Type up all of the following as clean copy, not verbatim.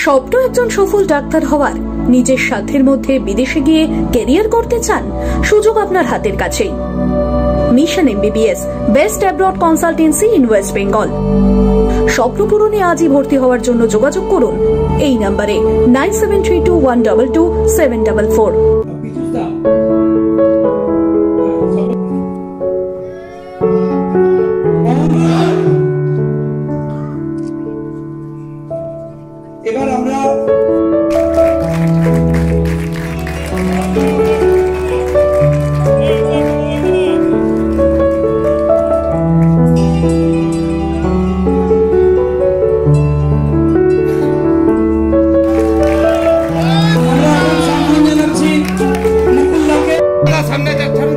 স্বপ্ন একজন সফল ডাক্তার হওয়ার, নিজের সাধ্যের মধ্যে বিদেশে গিয়ে ক্যারিয়ার করতে চান? সুযোগ আপনার হাতের কাছেই। Mission MBBS, best abroad consultancy in West Bengal. স্বপ্ন পূরণে আজই ভর্তি হওয়ার জন্য যোগাযোগ করুন এই নম্বরে 9732122744। এবার আমরা সামনে যাচ্ছেন।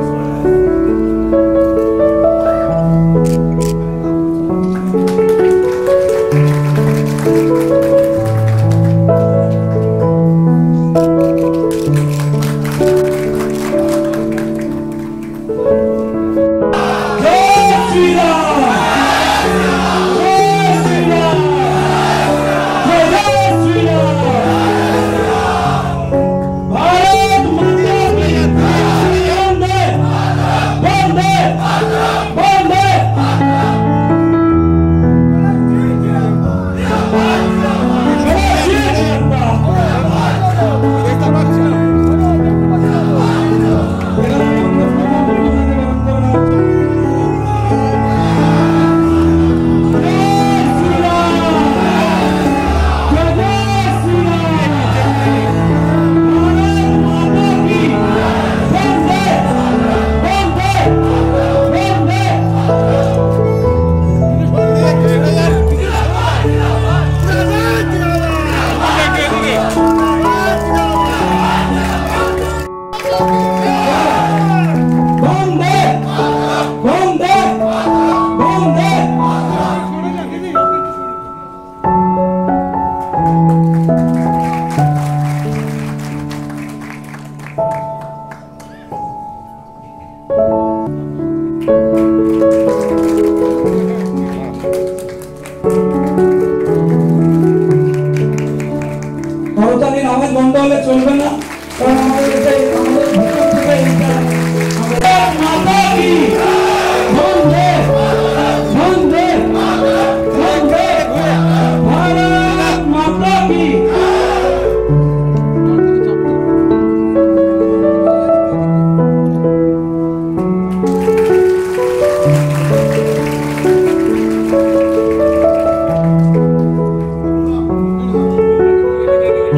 আওয়াজ বন্ধ হলে চলবে না, কারণ আমাদের ভিতর থেকে মাতা কি বন্দে বন্দে বন্দে ভারত মাতা কি।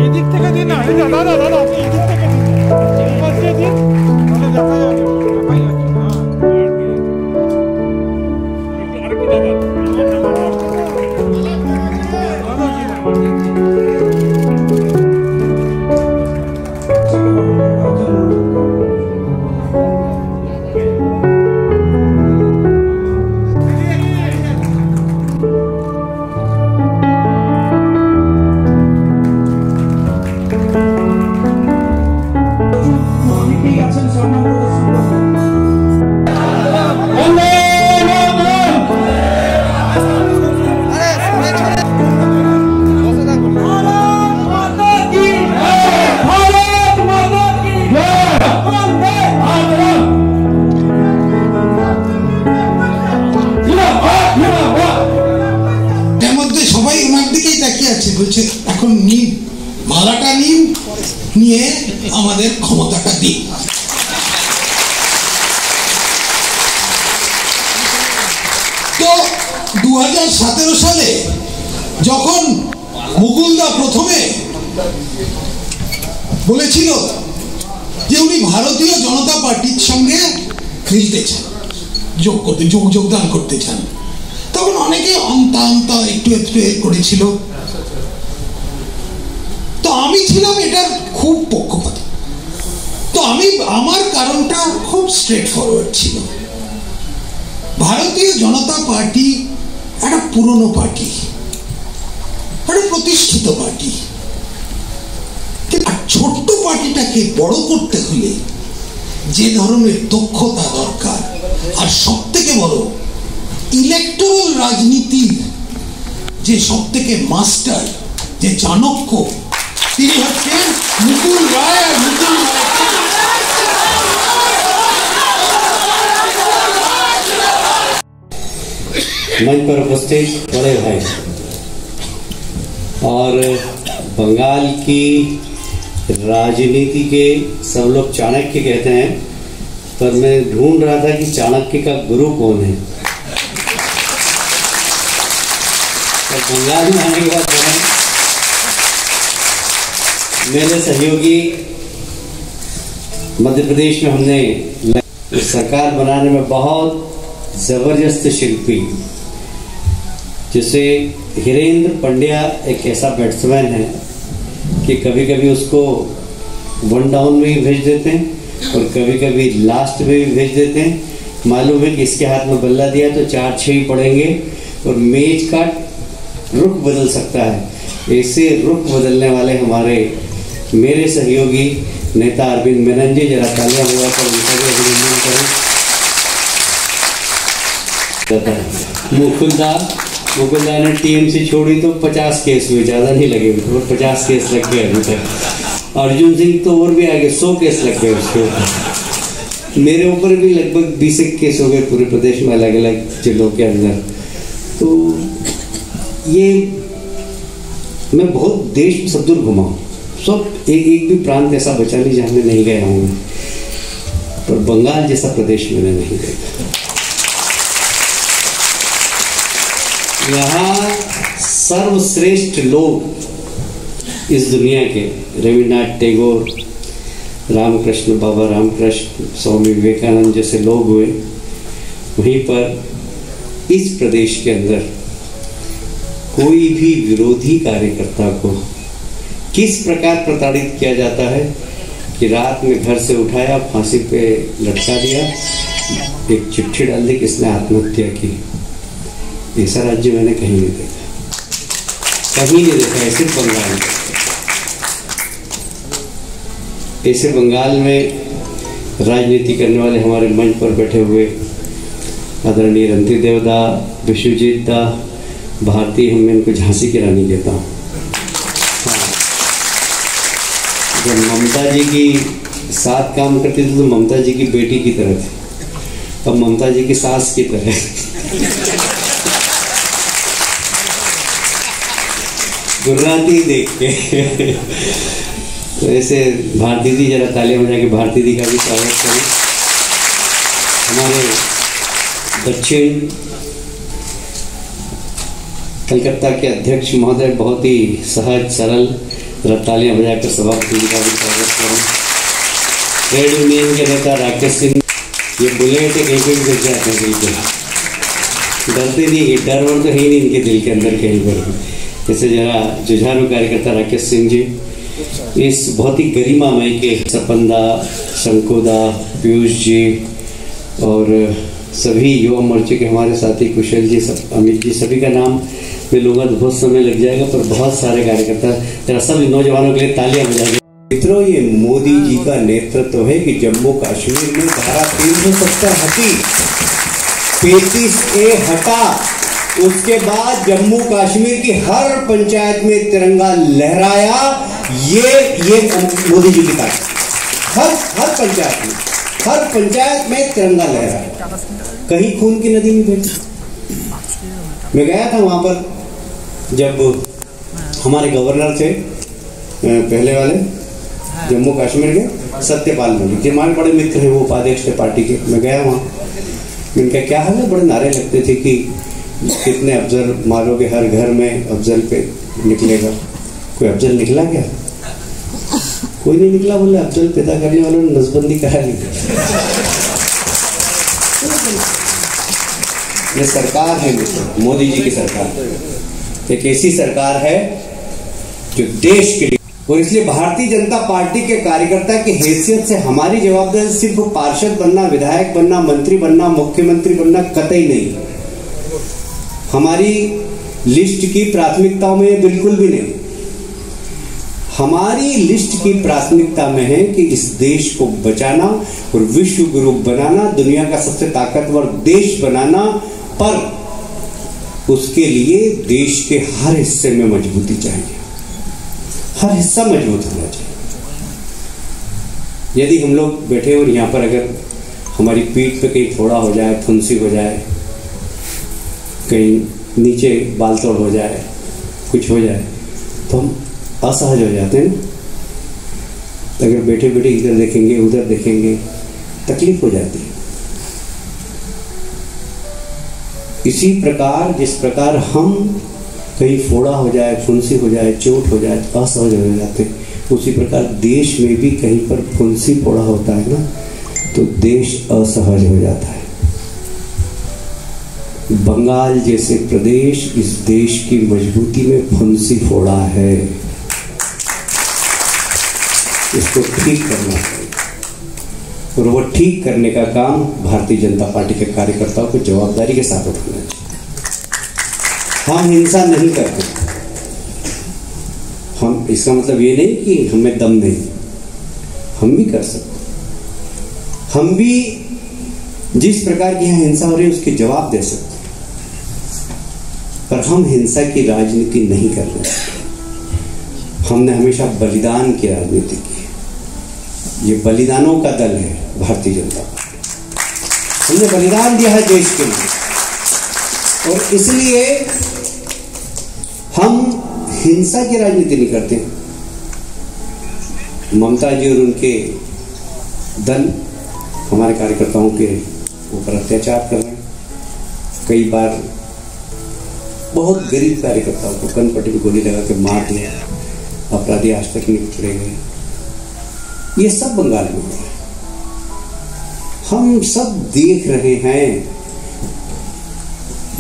এদিক থেকে দিন না, দাদা দাদা এদিক থেকে দিন, এই পাশে দিন, তাহলে দেখা যাবে। আরেকটু দাদা বলছে এখন নিন মালাটা নিন, নিয়ে আমাদের ক্ষমতাটা দিন। তো 2017 সালে যখন মুকুলদা প্রথমে বলেছিল যে উনি ভারতীয় জনতা পার্টির সঙ্গে মিলতে চান, যোগদান করতে চান, তখন অনেকে আমতা একটু করেছিল। তো আমি ছিলাম এটার খুব পক্ষপাতী। তো আমার কারণটা খুব স্ট্রেট ফরওয়ার্ড ছিল। ভারতীয় জনতা পার্টি একটা পুরনো পার্টি, একটা প্রতিষ্ঠিত পার্টি। ছোট্ট পার্টিটাকে বড় করতে হলে যে ধরনের দক্ষতা দরকার, আর সব থেকে বড় ইলেকটোরাল রাজনীতির যে সব থেকে মাস্টার যে চাণক্য, তিনি হচ্ছেন মুকুল রায়। আর মুকুল मंच पर उपस्थित बड़े भाई और बंगाल की राजनीति के सब लोग चाणक्य कहते हैं, पर मैं ढूंढ रहा था कि चाणक्य का गुरु कौन है। तो बंगाल में आने के बाद मेरे सहयोगी मध्य प्रदेश में हमने सरकार बनाने में बहुत जबरदस्त शिल्पी, जैसे हिरेंद्र पंड्या एक ऐसा बैट्समैन है कि कभी कभी उसको वन डाउन में भी भेज देते हैं और कभी कभी लास्ट में भी भेज देते हैं। मालूम है कि इसके हाथ में बल्ला दिया तो 4-6 ही पड़ेंगे और मैच का रुख बदल सकता है। ऐसे रुख बदलने वाले हमारे मेरे सहयोगी नेता अरविंद मेनन जी, जरा तालियां बजाकर उनका भी अभिनंदन करें। मुकुलदा ने टीएमसी छोड़ी तो 50 केस हुए, ज्यादा नहीं लगे, और 50 केस लग गए अभी तक। अर्जुन सिंह तो और भी आगे 100 केस लग गए उसके ऊपर। मेरे ऊपर भी लगभग 20 केस हो गए पूरे प्रदेश में अलग अलग जिलों के अंदर। तो ये मैं बहुत देश सदूर घुमा हूँ, सब एक भी प्रांत ऐसा बचा नहीं जहाँ मैं नहीं गया हूँ, पर बंगाल जैसा प्रदेश मैंने नहीं देखा। यहाँ सर्वश्रेष्ठ लोग इस दुनिया के रविन्द्रनाथ टैगोर, रामकृष्ण, बाबा रामकृष्ण, स्वामी विवेकानंद जैसे लोग हुए। वहीं पर इस प्रदेश के अंदर कोई भी विरोधी कार्यकर्ता को किस प्रकार प्रताड़ित किया जाता है कि रात में घर से उठाया, फांसी पे लटका दिया, एक चिट्ठी डाल दी कि इसने आत्महत्या की। ऐसा राज्य मैंने कहीं नहीं देखा, कहीं नहीं देखा। ऐसे बंगाल में, ऐसे बंगाल में राजनीति करने वाले हमारे मंच पर बैठे हुए आदरणीय रणधीर देवदा, विश्वजीत दा, भारती, हम इनको झांसी की रानी कहता हूँ। जब ममता जी की साथ काम करती थी तो ममता जी की बेटी की तरह थी, अब ममता जी की सास की तरह। गुर्राती देख के तो ऐसे भारती दी, जरा तालियां बजा के भारती दी का भी स्वागत करें। हमारे दक्षिण कलकत्ता के अध्यक्ष महोदय बहुत ही सहज सरल, जरा तालियां बजाकर सभापति जी का भी स्वागत करें। ट्रेड यूनियन के नेता राकेश सिंह, ये बुलेट कहीं पर भी गिर जाते हैं, बिल्कुल डरते नहीं, डर वर तो है ही नहीं इनके दिल के अंदर कहीं पर। जैसे जरा जुझारू कार्यकर्ता राकेश सिंह जी, इस बहुत ही गरिमामय के सपंदा, शंकुदा, पीयूष जी और सभी युवा मोर्चे के हमारे साथी कुशल जी, सब, अमित जी, सभी का नाम मैं लूँगा तो बहुत समय लग जाएगा, पर बहुत सारे कार्यकर्ता, जरा सब नौजवानों के लिए तालियां बजाएंगे। मित्रों, ये मोदी जी का नेतृत्व है कि जम्मू कश्मीर में धारा 370 हटी, 35A हटा, उसके बाद जम्मू कश्मीर की हर पंचायत में तिरंगा लहराया। ये मोदी जी की ताकत, हर पंचायत में तिरंगा लहराया, कहीं खून की नदी में बही। मैं गया था वहां पर जब हमारे गवर्नर थे पहले वाले जम्मू कश्मीर के, सत्यपाल मलिक, हमारे बड़े मित्र हैं, वो उपाध्यक्ष थे पार्टी के। मैं गया वहां, इनका क्या हाल है, बड़े नारे लगते थे कि कितने अफजल मारोगे, हर घर में अफजल पे निकलेगा। कोई अफजल निकला क्या? कोई नहीं निकला। बोले अफजल पैदा करने वालों ने नसबंदी करा ली। ये सरकार है मोदी जी की सरकार, एक ऐसी सरकार है जो देश के लिए, और इसलिए भारतीय जनता पार्टी के कार्यकर्ता की हैसियत से हमारी जवाबदारी सिर्फ पार्षद बनना, विधायक बनना, मंत्री बनना, मुख्यमंत्री बनना कतई नहीं। हमारी लिस्ट की प्राथमिकताओं में बिल्कुल भी नहीं। हमारी लिस्ट की प्राथमिकता में है कि इस देश को बचाना और विश्व गुरु बनाना, दुनिया का सबसे ताकतवर देश बनाना, पर उसके लिए देश के हर हिस्से में मजबूती चाहिए। हर हिस्सा मजबूत होना चाहिए। यदि हम लोग बैठे और यहाँ पर अगर हमारी पीठ पे कहीं फोड़ा हो जाए, फुंसी हो जाए, कहीं नीचे बाल तोड़ हो जाए, कुछ हो जाए, तो हम असहज हो जाते हैं। अगर बैठे बैठे इधर देखेंगे उधर देखेंगे, तकलीफ हो जाती है। इसी प्रकार जिस प्रकार हम कहीं फोड़ा हो जाए, फुंसी हो जाए, चोट हो जाए, असहज हो जाते हैं, उसी प्रकार देश में भी कहीं पर फुंसी फोड़ा होता है ना, तो देश असहज हो जाता है। बंगाल जैसे प्रदेश इस देश की मजबूती में फुंसी फोड़ा है, इसको ठीक करना चाहिए और वो ठीक करने का काम भारतीय जनता पार्टी के कार्यकर्ताओं को जवाबदारी के साथ उठाना चाहिए। हम हिंसा नहीं करते, हम इसका मतलब ये नहीं कि हमें दम नहीं, हम भी कर सकते। हम भी जिस प्रकार की यहाँ हिंसा हो रही है उसके जवाब दे सकते, पर हम हिंसा की राजनीति नहीं कर रहे। हमने हमेशा बलिदान की राजनीति की। ये बलिदानों का दल है भारतीय जनता पार्टी। हमने बलिदान दिया है देश के लिए और इसलिए हम हिंसा की राजनीति नहीं करते। ममता जी और उनके दल हमारे कार्यकर्ताओं के ऊपर अत्याचार कर रहे हैं। कई बार बहुत गरीब कार्यकर्ताओं को कनपट्टी में गोली लगा के मार दिया, अपराधी आज तक नहीं पकड़े गए। ये सब बंगाल में हो रहा है, हम सब देख रहे हैं।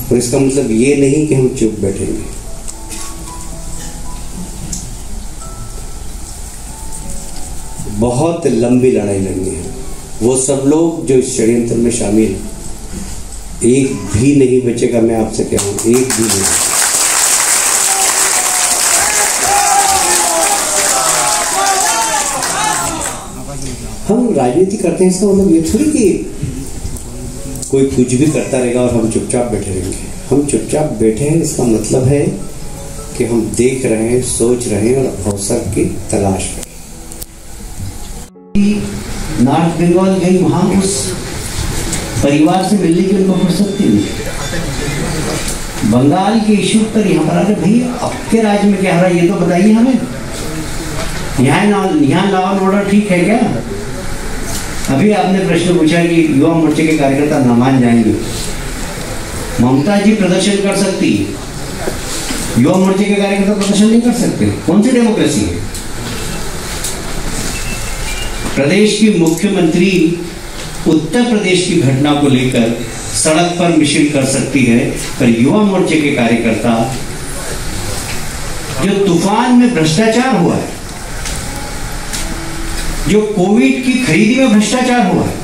और इसका मतलब ये नहीं कि हम चुप बैठेंगे। बहुत लंबी लड़ाई लड़नी है। वो सब लोग जो इस षड्यंत्र में शामिल, एक भी नहीं बचेगा। मैं आपसे कह रहा हूं, एक भी नहीं। हम राजनीति करते हैं, इसका मतलब ये थोड़ी कि कोई कुछ भी करता रहेगा और हम चुपचाप बैठे रहेंगे। हम चुपचाप बैठे हैं, इसका मतलब है कि हम देख रहे हैं, सोच रहे हैं और अवसर की तलाश कर रहे हैं। नॉर्थ बंगाल गई, वहां उस परिवार से मिलने की उनको फुर्सत नहीं। बंगाल के इश्यू पर यहाँ पर आके भाई आपके राज्य में क्या हो रहा है ये तो बताइए हमें। यहाँ लॉ एंड ऑर्डर ठीक है क्या? अभी आपने प्रश्न पूछा कि युवा मोर्चे के कार्यकर्ता न मान जाएंगे। ममता जी प्रदर्शन कर सकती है, युवा मोर्चे के कार्यकर्ता प्रदर्शन नहीं कर सकते। कौन सी डेमोक्रेसी है? प्रदेश की मुख्यमंत्री उत्तर प्रदेश की घटना को लेकर सड़क पर मिছিল कर सकती है, पर युवा मोर्चे के कार्यकर्ता जो तूफान में भ्रष्टाचार हुआ है, जो कोविड की खरीदी में भ्रष्टाचार हुआ है,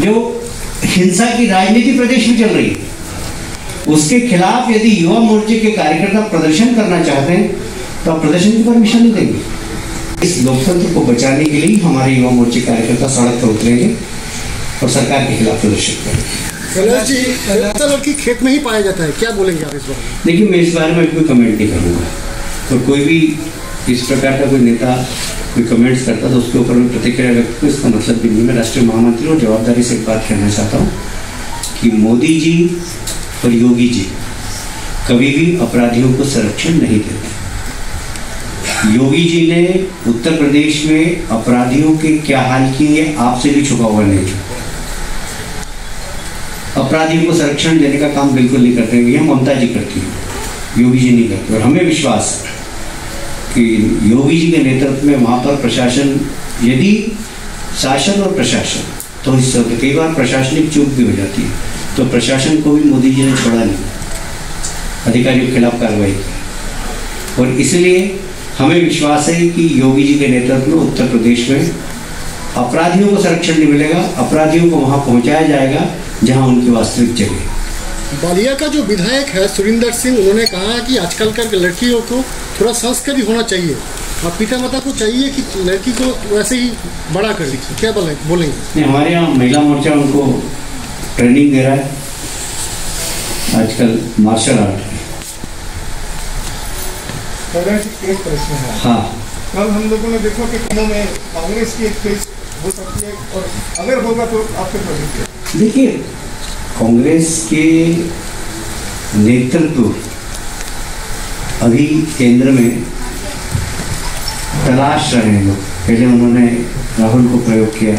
जो हिंसा की राजनीति प्रदेश में चल रही है, उसके खिलाफ यदि युवा मोर्चे के कार्यकर्ता प्रदर्शन करना चाहते हैं तो आप प्रदर्शन की परमिशन नहीं देंगे। इस लोकतंत्र को बचाने के लिए हमारे युवा मोर्चे कार्यकर्ता सड़क पर उतरेंगे और सरकार के खिलाफ प्रदर्शन करेंगे। लड़की खेत में ही पाया जाता है, क्या बोलेंगे आप इस बारे में? देखिए, मैं इस बारे में कोई कमेंट नहीं करूँगा, और कोई भी इस प्रकार का कोई नेता कोई कमेंट्स करता तो उसके ऊपर मैं प्रतिक्रिया व्यक्त करूँ, इसका मतलब भी नहीं। मैं राष्ट्रीय महामंत्री और जवाबदारी से एक बात कहना चाहता हूँ कि मोदी जी और योगी जी कभी भी अपराधियों को संरक्षण नहीं देते। योगी जी ने उत्तर प्रदेश में अपराधियों के क्या हाल किए आपसे भी छुपा हुआ नहीं। अपराधियों को संरक्षण देने का काम बिल्कुल नहीं करते, यह ममता जी करती है, योगी जी नहीं करते। और हमें विश्वास है कि योगी जी के नेतृत्व में वहाँ पर प्रशासन, यदि शासन और प्रशासन तो इससे कई बार प्रशासनिक चूक भी हो जाती है, तो प्रशासन को भी मोदी जी ने छोड़ा नहीं, अधिकारियों के खिलाफ कार्रवाई की। और इसलिए हमें विश्वास है कि योगी जी के नेतृत्व में उत्तर प्रदेश में अपराधियों को संरक्षण नहीं मिलेगा, अपराधियों को वहां पहुंचाया जाएगा जहां उनकी वास्तविक जगह। बलिया का जो विधायक है सुरिंदर सिंह, उन्होंने कहा कि आजकल का लड़कियों को थोड़ा संस्कारी होना चाहिए और पिता माता को चाहिए कि लड़की को वैसे ही बड़ा कर लीजिए, क्या बोलेंगे? नहीं, हमारे यहाँ महिला मोर्चा उनको ट्रेनिंग दे रहा है, आजकल मार्शल आर्ट। एक प्रश्न है। हाँ, कल हम लोगों ने देखा कि कानों में कांग्रेस की एक फेस हो सकती है, और अगर होगा तो आपके प्रतिक्रिया। देखिए, कांग्रेस के नेतृत्व अभी केंद्र में तलाश रहे हैं लोग। पहले उन्होंने राहुल को प्रयोग किया,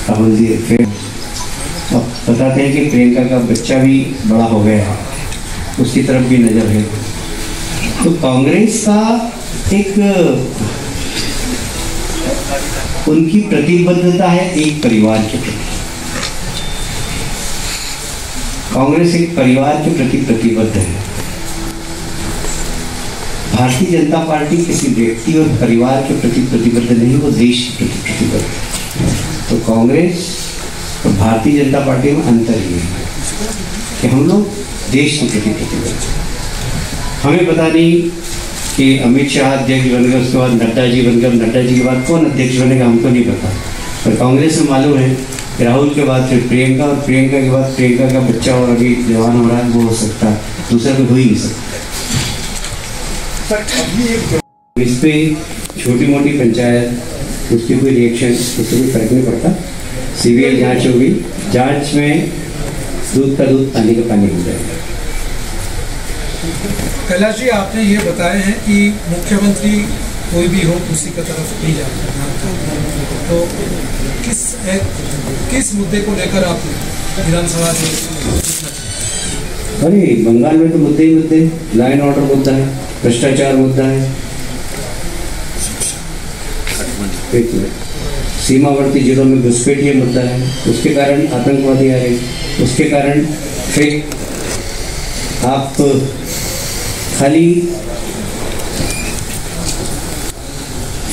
राहुल जी, फिर अब बताते हैं कि प्रियंका का बच्चा भी बड़ा हो गया है, उसकी तरफ भी नजर है। तो कांग्रेस का एक उनकी प्रतिबद्धता है एक परिवार के प्रति। कांग्रेस एक परिवार के प्रति प्रतिबद्ध है। भारतीय जनता पार्टी किसी व्यक्ति और परिवार के प्रति प्रतिबद्ध नहीं, वो देश के प्रति प्रतिबद्ध है। तो कांग्रेस और भारतीय जनता पार्टी में अंतर ये है कि हम लोग देश के प्रति प्रतिबद्ध हैं। हमें पता नहीं कि अमित शाह अध्यक्ष बन गए, उसके बाद नड्डा जी बन गए, नड्डा जी के बाद कौन अध्यक्ष बनेगा हमको नहीं पता, पर कांग्रेस में मालूम है कि राहुल के बाद फिर प्रियंका, और प्रियंका के बाद प्रियंका का बच्चा और अभी जवान हो रहा है, वो हो सकता है, दूसरा कोई हो ही नहीं सकता। इस पे छोटी मोटी पंचायत, उसकी कोई रिएक्शन, उससे कोई फर्क नहीं पड़ता। सीबीआई जांच होगी, जांच में दूध का दूध पानी का पानी हो जाएगा। कैलाश जी, आपने ये बताए हैं कि मुख्यमंत्री कोई भी हो उसी की तरफ नहीं जाता, तो किस मुद्दे को लेकर आप विधानसभा में? अरे बंगाल में तो मुद्दे ही मुद्दे, लॉ एंड ऑर्डर मुद्दा है, भ्रष्टाचार मुद्दा है, सीमावर्ती जिलों में घुसपैठिया मुद्दा है, उसके कारण आतंकवादी आ रहे, उसके कारण फेक, आप खाली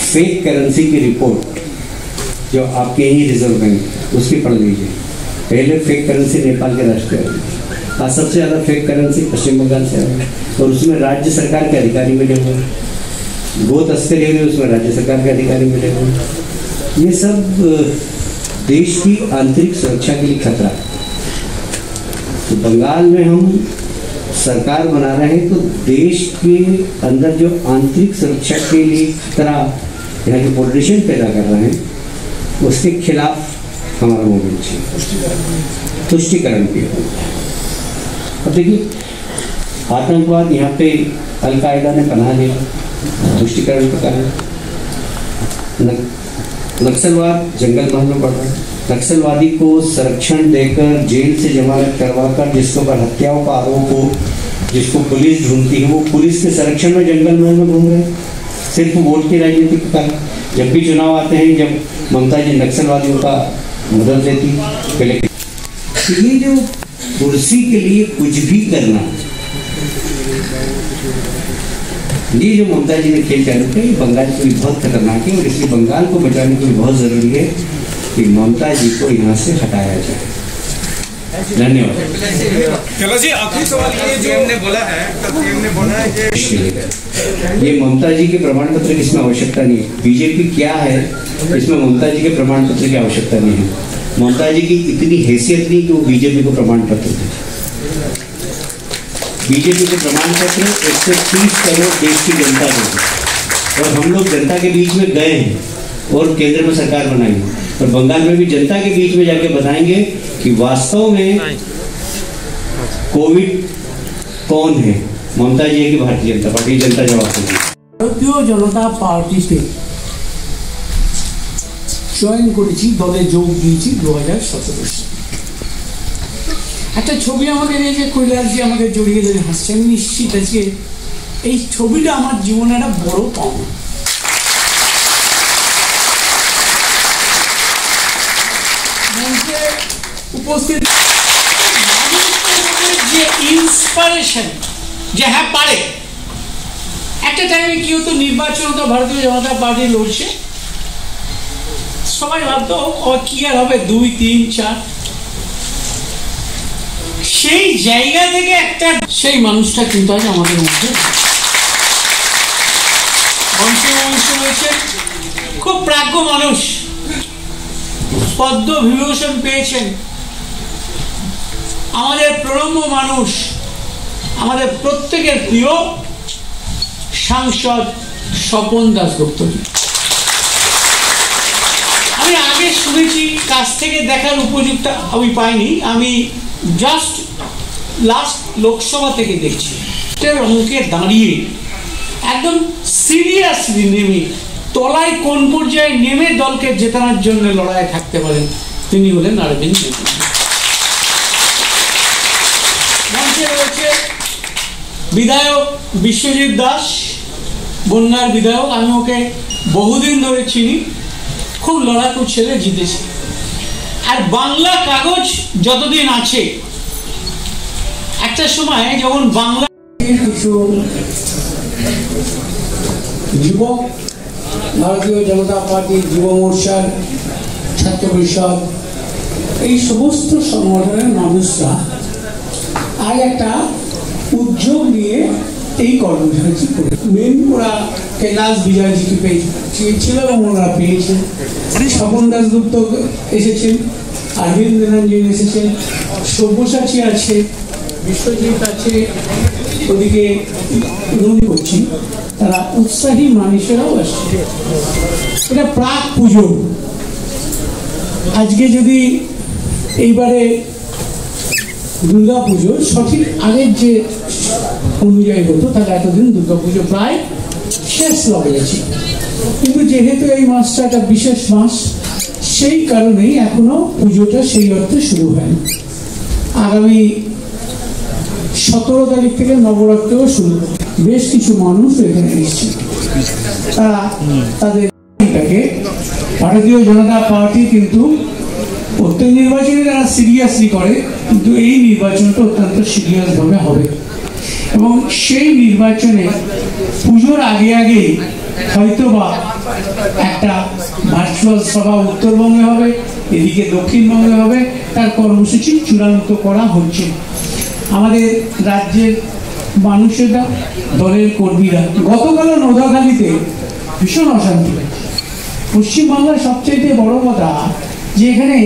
फेक करेंसी की रिपोर्ट जो आपके ही रिजर्व बैंक उसकी पढ़ लीजिए। पहले फेक करेंसी नेपाल के राष्ट्रीय, आज सबसे ज़्यादा फेक करेंसी पश्चिम बंगाल से है, और उसमें राज्य सरकार के अधिकारी मिले हुए, गो तस्करी हुई उसमें राज्य सरकार के अधिकारी मिले हुए। ये सब देश की आंतरिक सुरक्षा के लिए खतरा है। तो बंगाल में हम सरकार बना रहे हैं तो देश के अंदर जो आंतरिक सुरक्षा के लिए खतरा यहाँ के पॉलिटिशियन पैदा कर रहे हैं, उसके खिलाफ हमारा मूवमेंट चाहिए, तुष्टिकरण भी हो। अब देखिए, आतंकवाद यहाँ पे अलकायदा ने पनाह लिया, तुष्टिकरण का कारण। नक्सलवाद जंगल महल में बढ़ रहा है, नक्सलवादी को संरक्षण देकर जेल से जमानत करवाकर जिसके ऊपर हत्याओं का आरोप हो, जिसको पुलिस ढूंढती है, वो पुलिस के संरक्षण में जंगल महल में घूम रहे, सिर्फ वोट की राजनीति के कारण। जब भी चुनाव आते हैं, जब ममता जी नक्सलवादियों का मदद देती पहले, ये जो कुर्सी के लिए कुछ भी करना, ये जो ममता जी ने खेल चालू किया, ये बंगाल के लिए बहुत खतरनाक है, और इसलिए बंगाल को बचाने के लिए बहुत जरूरी है कि ममता जी को यहाँ से हटाया जाए। धन्यवाद। कैलाश जी, आखिरी सवाल ये जो हमने बोला है कि ये ममता जी के प्रमाण पत्र की इसमें आवश्यकता नहीं है। बीजेपी क्या है इसमें ममता जी के प्रमाण पत्र की आवश्यकता नहीं है। ममता जी की इतनी हैसियत नहीं कि वो बीजेपी को प्रमाण पत्र दे। बीजेपी के प्रमाण पत्र 130 करोड़ देश की जनता देगी, और हम लोग जनता के बीच में गए हैं और केंद्र में सरकार बनाई है, और बंगाल में भी जनता के बीच में जाके बताएंगे कि वास्तव में कोविड कौन है। ममता जी है कि भारतीय जनता पार्टी, जनता जवाब देगी। भारतीय जनता पार्टीते জয়েন করেছি, দলে যোগ দিয়েছি 2017 সালে। একটা ছবি আমাদের এই যে কৈলাসজি আমাকে জড়িয়ে ধরে হাসছে, আমি নিশ্চিত আজকে এই ছবিটা আমার জীবনে একটা বড় পাওনা। মঞ্চে উপস্থিত যে ইন্সপিরেশন, যে হ্যাঁ পারে। একটা টাইমে কি হতো, নির্বাচন তো ভারতীয় জনতা পার্টি লড়ছে, সবাই ভাবতো কি আর হবে 2, 3, 4। সেই জায়গা থেকে একটা সেই মানুষটা কিন্তু আজ আমাদের মধ্যে অংশ হয়েছে। খুব প্রাজ্ঞ মানুষ, পদ্মবিভূষণ পেয়েছেন, আমাদের প্রণম্য মানুষ, আমাদের প্রত্যেকের প্রিয় সাংসদ স্বপন দাশগুপ্তজি। আমি আগে শুনেছি, কাছ থেকে দেখার উপযুক্ত আমি পাইনি, আমি জাস্ট লাস্ট লোকসভা থেকে দেখছি অঙ্কে দাঁড়িয়ে একদম সিরিয়াসলি নেমে তলায় কোন পর্যায়ে নেমে দলকে জেতানোর জন্য লড়াই থাকতে পারেন, তিনি হলেন অরবিন্দ কেজরিওয়াল। মঞ্চে রয়েছে বিধায়ক বিশ্বজিৎ দাস, বন্যার বিধায়ক। আমি ওকে বহুদিন ধরে চিনি, খুব লড়াকু ছেলে, জিতেছে। আর বাংলা কাগজ যতদিন আছে, একটা সময় যখন বাংলা কিছু যুবক, ভারতীয় জনতা পার্টি, যুব মোর্চার, ছাত্র পরিষদ, এই সমস্ত সংগঠনের মানুষরা আজ একটা উদ্যোগ নিয়ে এই কর্মসূচি করে মেন ওরা কৈলাস বিজয়জিকে পেয়েছিল এবং ওরা পেয়েছেন। স্বপন দাশগুপ্ত এসেছেন, অরবিন্দ রঞ্জন এসেছেন, সব্যসাচী আছে, বিশ্বজিৎ আছে, ওদিকে করছি, তারা উৎসাহী মানুষেরাও আসছে। এটা প্রাক পুজো। আজকে যদি এইবারে দুর্গা পুজো সঠিক আগের যে অনুযায়ী হতো, তাহলে এতদিন দুর্গা পুজো প্রায় শেষ লগে গেছে। কিন্তু যেহেতু এই মাসটা একটা বিশেষ মাস, সেই কারণেই এখনো পুজোটা সেই অর্থে শুরু হয়নি। আগামী 17 তারিখ থেকে নবরাত্রিও শুরু হবে। বেশ কিছু মানুষ এখানে এসছে, তারা তাদের ভারতীয় জনতা পার্টি কিন্তু প্রত্যেক নির্বাচনে তারা সিরিয়াসলি করে, কিন্তু এই নির্বাচনটা অত্যন্ত সিরিয়াস ভাবে হবে এবং সেই নির্বাচনে পুজোর আগে আগে হয়তো বা একটা ভার্চুয়াল সভা উত্তরবঙ্গে হবে, এদিকে দক্ষিণবঙ্গে হবে, তার কর্মসূচি চূড়ান্ত করা হচ্ছে। আমাদের রাজ্যের মানুষেরা, দলের কর্মীরা গতকালও নোদাখালীতে ভীষণ অশান্তি হয়েছে। পশ্চিমবাংলার সবচেয়ে বড় কথা যে এখানে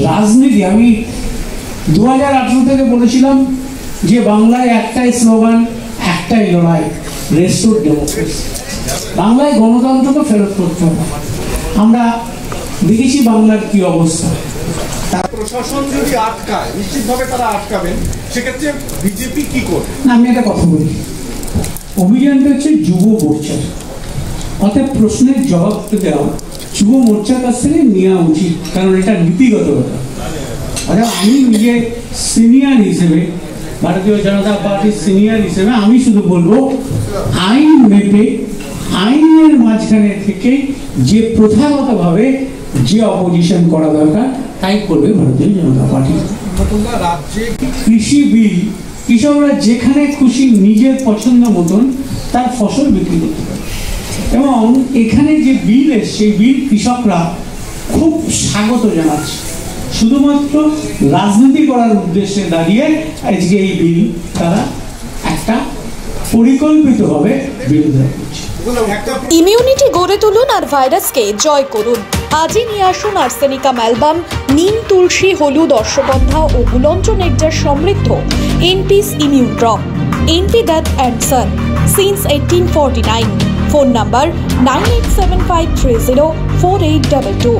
রাজনীতি, আমি 2018 থেকে বলেছিলাম যে বাংলায় একটাই স্লোগান, একটাই লড়াই, রেস্টোর ডেমোক্রেসি। বাংলায় গণতন্ত্রকে ফেরত করতে হবে। আমরা দেখেছি বাংলার কি অবস্থা। প্রশাসন যদি আটকায়, নিশ্চিতভাবে তারা আটকাবেন, সেক্ষেত্রে বিজেপি কি করবে? আমি একটা কথা বলি, অভিযানটা হচ্ছে যুব মোর্চার, অর্থাৎ প্রশ্নের জবাব দেওয়া যুব মোর্চার কাছ থেকে নেওয়া উচিত, কারণ এটা নীতিগত ব্যাপার। আচ্ছা, আমি নিজে সিনিয়র হিসেবে, ভারতীয় জনতা পার্টির সিনিয়র হিসেবে আমি শুধু বলবো, আইন মেপে আইনের মাঝখানে থেকে যে প্রথাগতভাবে যে অপোজিশন করা দরকার তাই করবে ভারতীয় জনতা পার্টি। কৃষি বিল, কৃষকরা যেখানে খুশি নিজের পছন্দ মতন তার ফসল বিক্রি করতে পারে এবং এখানে যে বিল এসছে, সেই বিল কৃষকরা খুব স্বাগত জানাচ্ছে। শুধুমাত্র রাজনীতি করার উদ্দেশ্যে দাঁড়িয়ে আজকে এই বিল তারা একটা পরিকল্পিতভাবে বিরোধিতা করছে। ইমিউনিটি গড়ে তুলুন আর ভাইরাসকে জয় করুন। আজই নিয়ে আসুন আর্সেনিকাম অ্যালবাম, নিম, তুলসী, হলুদ, অশ্বগন্ধা ও গুলঞ্চ নেকটার সমৃদ্ধ এনপিস immune drop. NP Dutt and son since 1849। Phone number 9875304822।